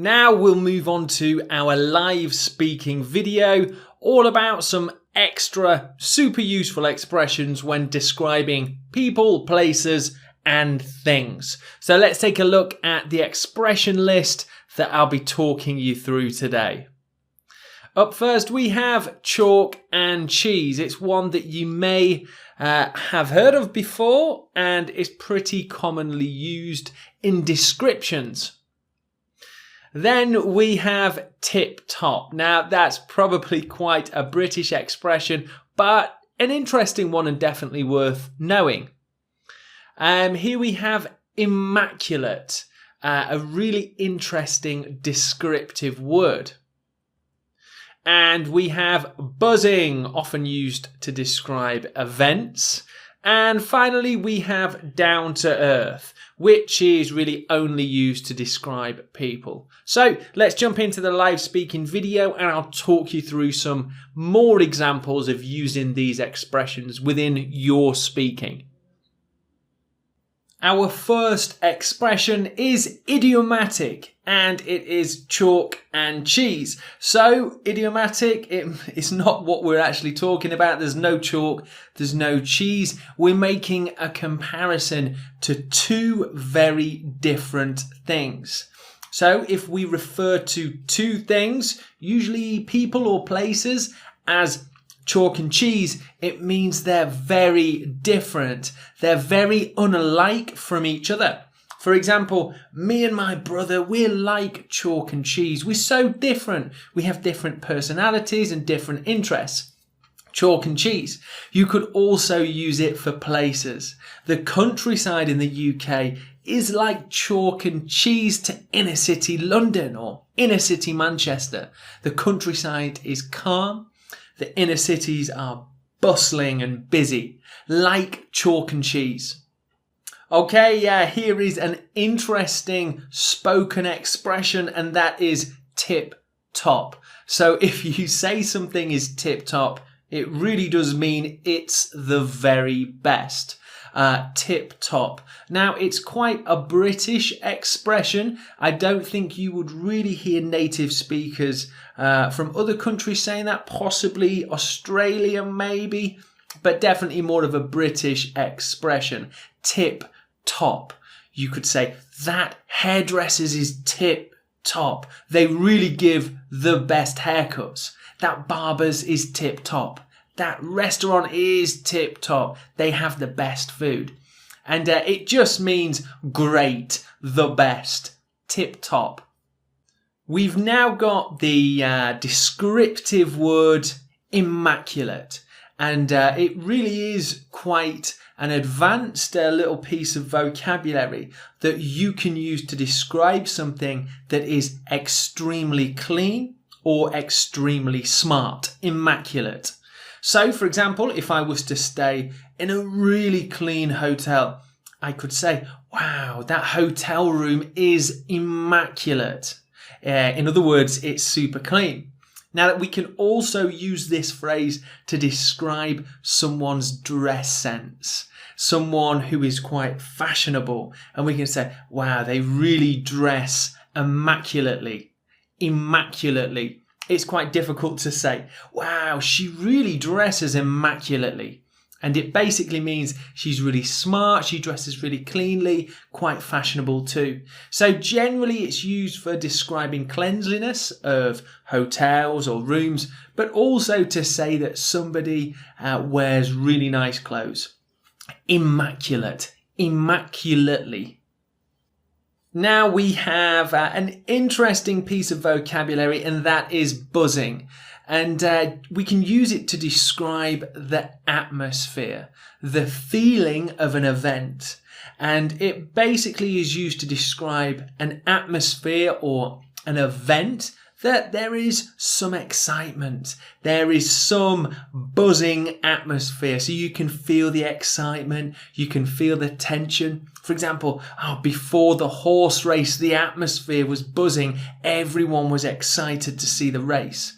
Now we'll move on to our live speaking video, all about some extra super useful expressions when describing people, places, and things. So let's take a look at the expression list that I'll be talking you through today. Up first, we have chalk and cheese. It's one that you may have heard of before and is pretty commonly used in descriptions. Then we have tip top. Now that's probably quite a British expression, but an interesting one and definitely worth knowing. Here we have immaculate, a really interesting descriptive word. And we have buzzing, often used to describe events. And finally, we have down to earth, which is really only used to describe people. So let's jump into the live speaking video and I'll talk you through some more examples of using these expressions within your speaking. Our first expression is idiomatic, and it is chalk and cheese. So idiomatic, it's not what we're actually talking about. There's no chalk, there's no cheese. We're making a comparison to two very different things. So if we refer to two things, usually people or places, as chalk and cheese, it means they're very different. They're very unlike from each other. For example, me and my brother, we're like chalk and cheese. We're so different. We have different personalities and different interests. Chalk and cheese. You could also use it for places. The countryside in the UK is like chalk and cheese to inner city London or inner city Manchester. The countryside is calm. The inner cities are bustling and busy, like chalk and cheese. Okay, here is an interesting spoken expression, and that is tip top. So if you say something is tip top, it really does mean it's the very best. Tip top. Now, it's quite a British expression. I don't think you would really hear native speakers from other countries saying that, possibly Australia maybe, but definitely more of a British expression. Tip top. You could say, that hairdresser's is tip top. They really give the best haircuts. That barber's is tip top. That restaurant is tip top. They have the best food. And it just means great, the best, tip top. We've now got the descriptive word immaculate. And it really is quite an advanced little piece of vocabulary that you can use to describe something that is extremely clean or extremely smart. Immaculate. So, for example, if I was to stay in a really clean hotel, I could say, wow, that hotel room is immaculate. In other words, it's super clean. Now, we can also use this phrase to describe someone's dress sense, someone who is quite fashionable. And we can say, wow, they really dress immaculately. Immaculately. It's quite difficult to say, wow, she really dresses immaculately. And it basically means she's really smart, she dresses really cleanly, quite fashionable too. So generally it's used for describing cleanliness of hotels or rooms, but also to say that somebody wears really nice clothes. Immaculate, immaculately. Now we have an interesting piece of vocabulary, and that is buzzing. And we can use it to describe the atmosphere, the feeling of an event. And it basically is used to describe an atmosphere or an event that there is some excitement. There is some buzzing atmosphere. So you can feel the excitement. You can feel the tension. For example, before the horse race, the atmosphere was buzzing. Everyone was excited to see the race.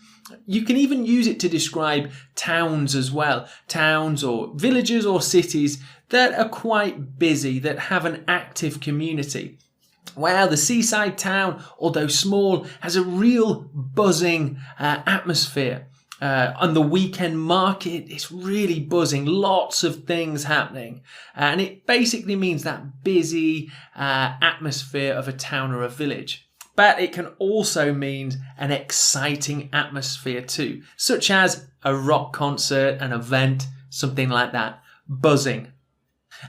You can even use it to describe towns as well. Towns or villages or cities that are quite busy, that have an active community. Well, the seaside town, although small, has a real buzzing atmosphere. On the weekend market, it's really buzzing, lots of things happening. And it basically means that busy atmosphere of a town or a village. But it can also mean an exciting atmosphere too, such as a rock concert, an event, something like that. Buzzing.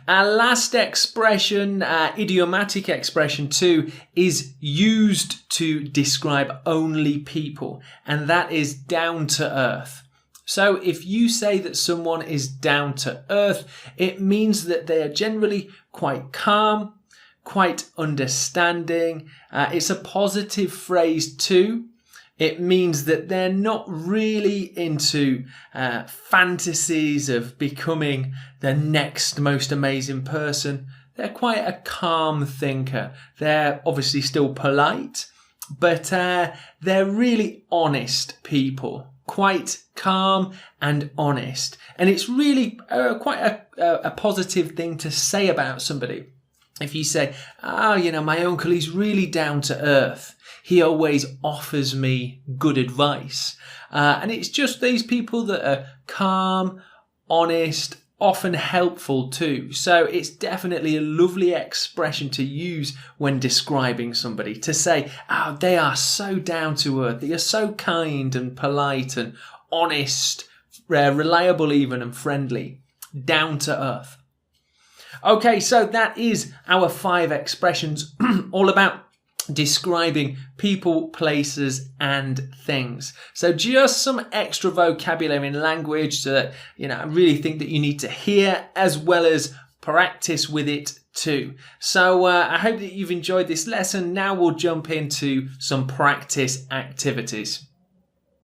Our last expression, idiomatic expression too, is used to describe only people, and that is down to earth. So if you say that someone is down to earth, it means that they are generally quite calm, quite understanding. It's a positive phrase too. It means that they're not really into fantasies of becoming the next most amazing person. They're quite a calm thinker. They're obviously still polite, but they're really honest people. Quite calm and honest. And it's really quite a positive thing to say about somebody. If you say, my uncle, he's really down to earth. He always offers me good advice. And it's just these people that are calm, honest, often helpful too. So it's definitely a lovely expression to use when describing somebody. To say, they are so down to earth. They are so kind and polite and honest, reliable even, and friendly. Down to earth. Okay, so that is our 5 expressions all about describing people, places and things. So just some extra vocabulary in language that, I really think that you need to hear as well as practice with it too. So I hope that you've enjoyed this lesson. Now we'll jump into some practice activities.